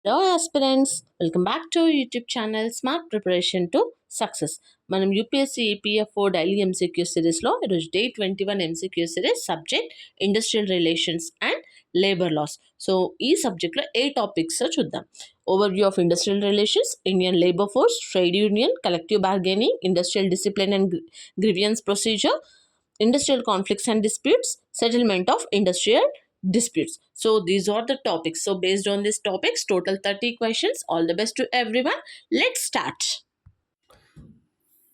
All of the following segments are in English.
Hello aspirants, welcome back to YouTube channel Smart Preparation to Success. మనం UPSC EPFO daily MCQ సిరీస్లో ఈరోజు day 21 MCQ series subject industrial relations and labour laws. So ఈ సబ్జెక్ట్లో ఏ topics చూద్దాం. Overview of industrial relations, Indian labour force, trade union, collective bargaining, industrial discipline and grievance procedure, industrial conflicts and disputes, settlement of industrial disputes. So these are the topics. So based on these topics, total 30 questions. All the best to everyone. Let's start.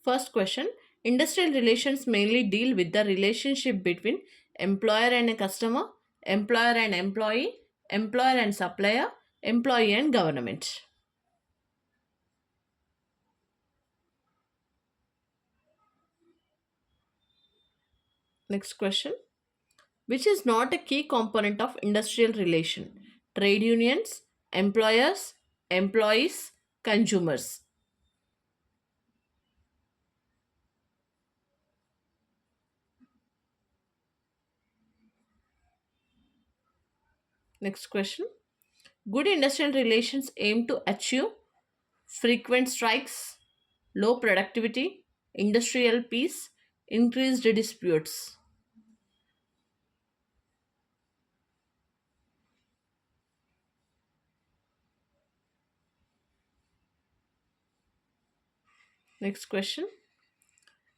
First question. Industrial relations mainly deal with the relationship between employer and a customer, employer and employee, employer and supplier, employee and government. Next question. Which is not a key component of industrial relation? Trade unions, employers, employees, consumers. Next question. Good industrial relations aim to achieve frequent strikes, low productivity, industrial peace, increased disputes. Next question.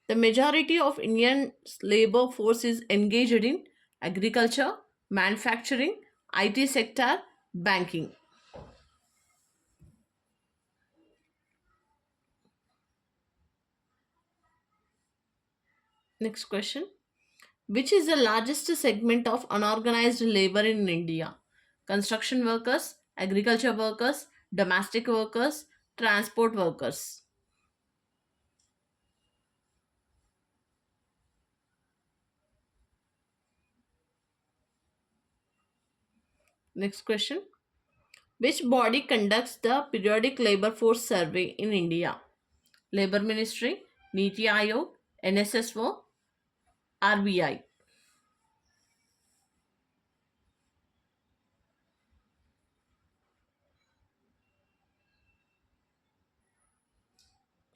The majority of Indian labor force is engaged in agriculture, manufacturing, IT sector, banking. Next question. Which is the largest segment of unorganized labor in India? Construction workers, agriculture workers, domestic workers, transport workers. Next question. Which body conducts the periodic labor force survey in India? Labor Ministry, Niti Aayog, NSSO, RBI.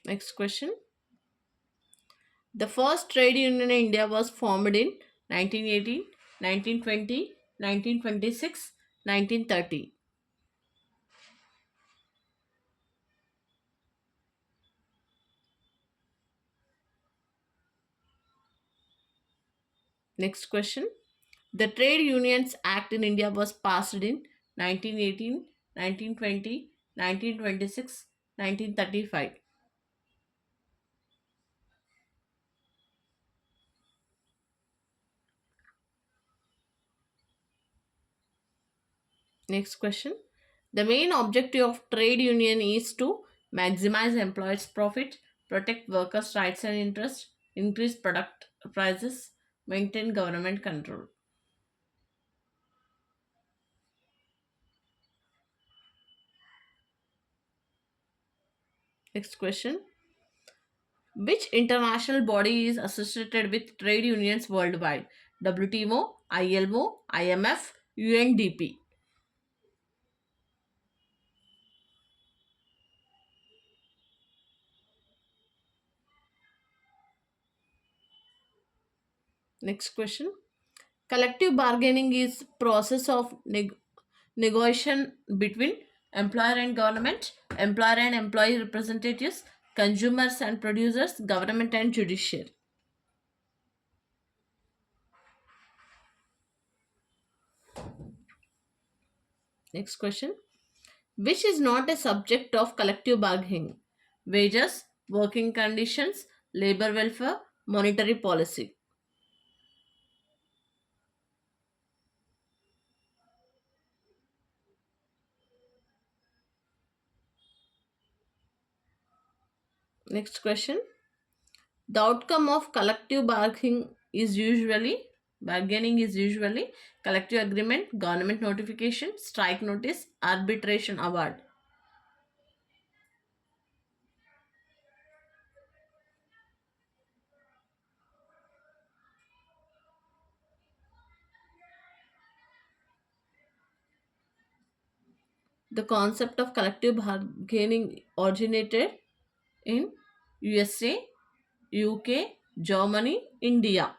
Next question. The first trade union in India was formed in 1918, 1920, 1926, 1930. Next question. The Trade Unions Act in India was passed in 1918, 1920, 1926, 1935. Next question. The main objective of trade union is to maximize employers' profit, protect workers' rights and interests, increase product prices, maintain government control. Next question. Which international body is associated with trade unions worldwide? WTO, ILO, IMF, UNDP. Next question. Collective bargaining is process of negotiation between employer and government, employer and employee representatives, consumers and producers, government and judiciary. Next question. Which is not a subject of collective bargaining? Wages, working conditions, labor welfare, monetary policy. Next question. The outcome of collective bargaining is usually collective agreement, government notification, strike notice, arbitration award. The concept of collective bargaining originated in USA, UK, Germany, India.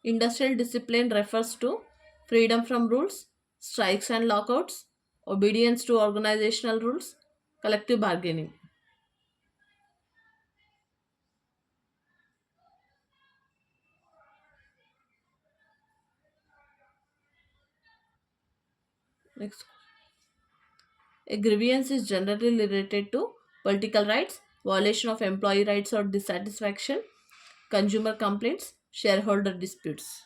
Industrial discipline refers to freedom from rules, strikes and lockouts, obedience to organizational rules, collective bargaining. Next, a grievance is generally related to political rights, violation of employee rights or dissatisfaction, consumer complaints, shareholder disputes.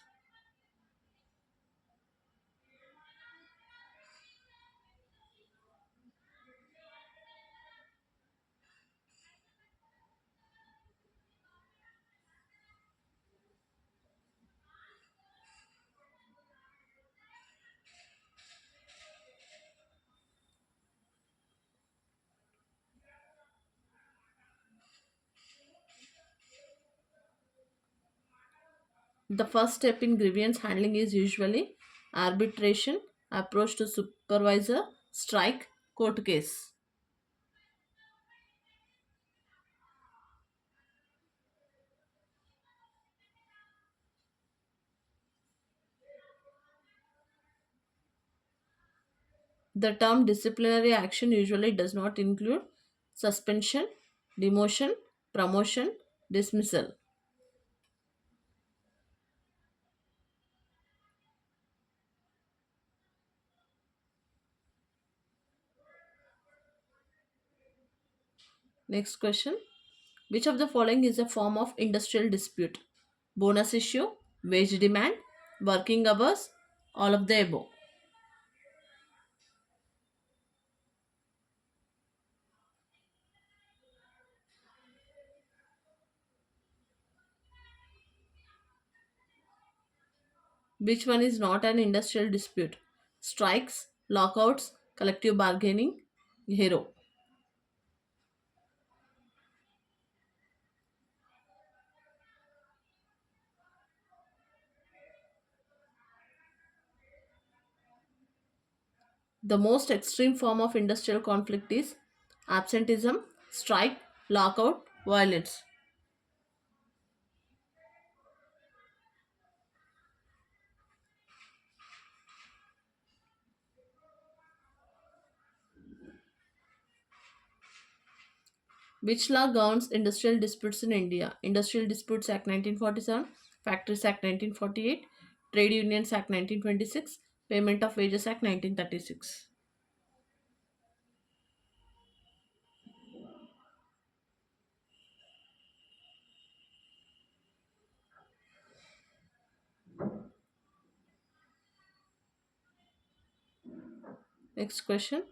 The first step in grievance handling is usually arbitration, approach to supervisor, strike, court case. The term disciplinary action usually does not include suspension, demotion, promotion, dismissal. Next question. Which of the following is a form of industrial dispute? Bonus issue, wage demand, working hours, all of the above. Which one is not an industrial dispute? Strikes, lockouts, collective bargaining, hero. The most extreme form of industrial conflict is absenteeism, strike, lockout, violence. Which law governs industrial disputes in India? Industrial Disputes Act 1947, Factories Act 1948, Trade Unions Act 1926, Payment of Wages Act 1936. Next question.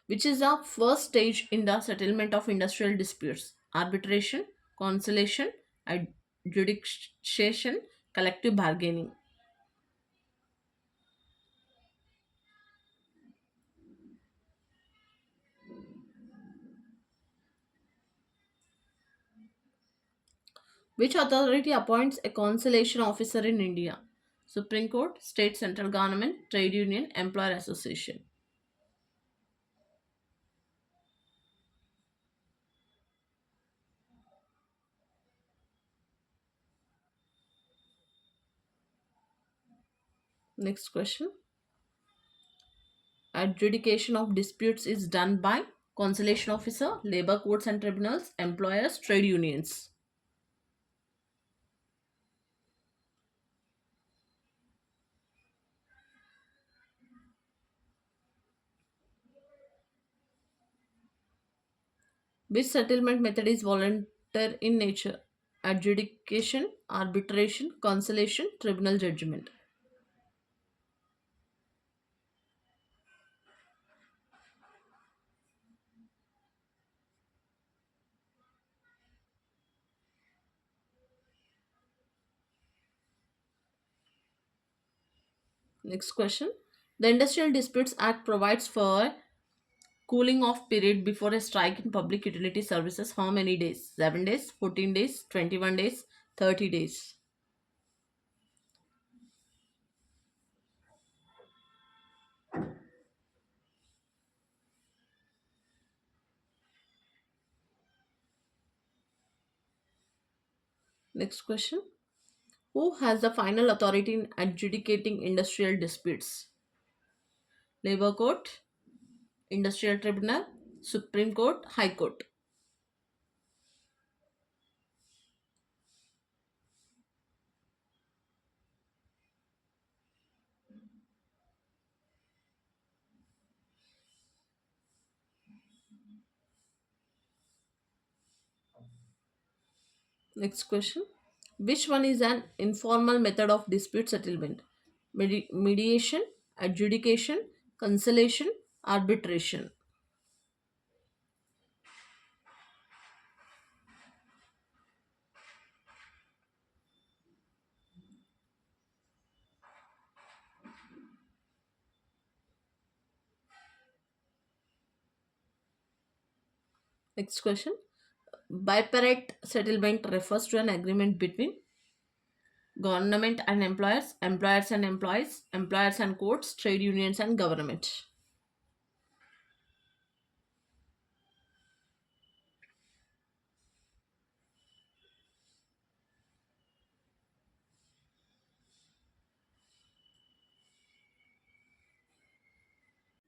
Which is the first stage in the settlement of industrial disputes? Arbitration, conciliation, adjudication, collective bargaining. Which authority appoints a conciliation officer in India? Supreme Court, State Central Government, Trade Union, Employer Association. Next question. Adjudication of disputes is done by conciliation officer, labor courts and tribunals, employers, trade unions. Which settlement method is voluntary in nature? Adjudication, arbitration, conciliation, tribunal judgment. Next question. The Industrial Disputes Act provides for cooling off period before a strike in public utility services. How many days? 7 days, 14 days, 21 days, 30 days. Next question. Who has the final authority in adjudicating industrial disputes? Labor Court, Industrial Tribunal, Supreme Court, High Court. Next question. Which one is an informal method of dispute settlement? Mediation, adjudication, conciliation, arbitration. Next question. Bipartite settlement refers to an agreement between government and employers, employers and employees, employers and courts, trade unions and government.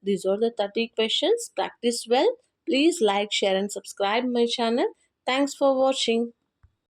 These are the 30 questions. Practice well. Please like, share and subscribe my channel. Thanks for watching.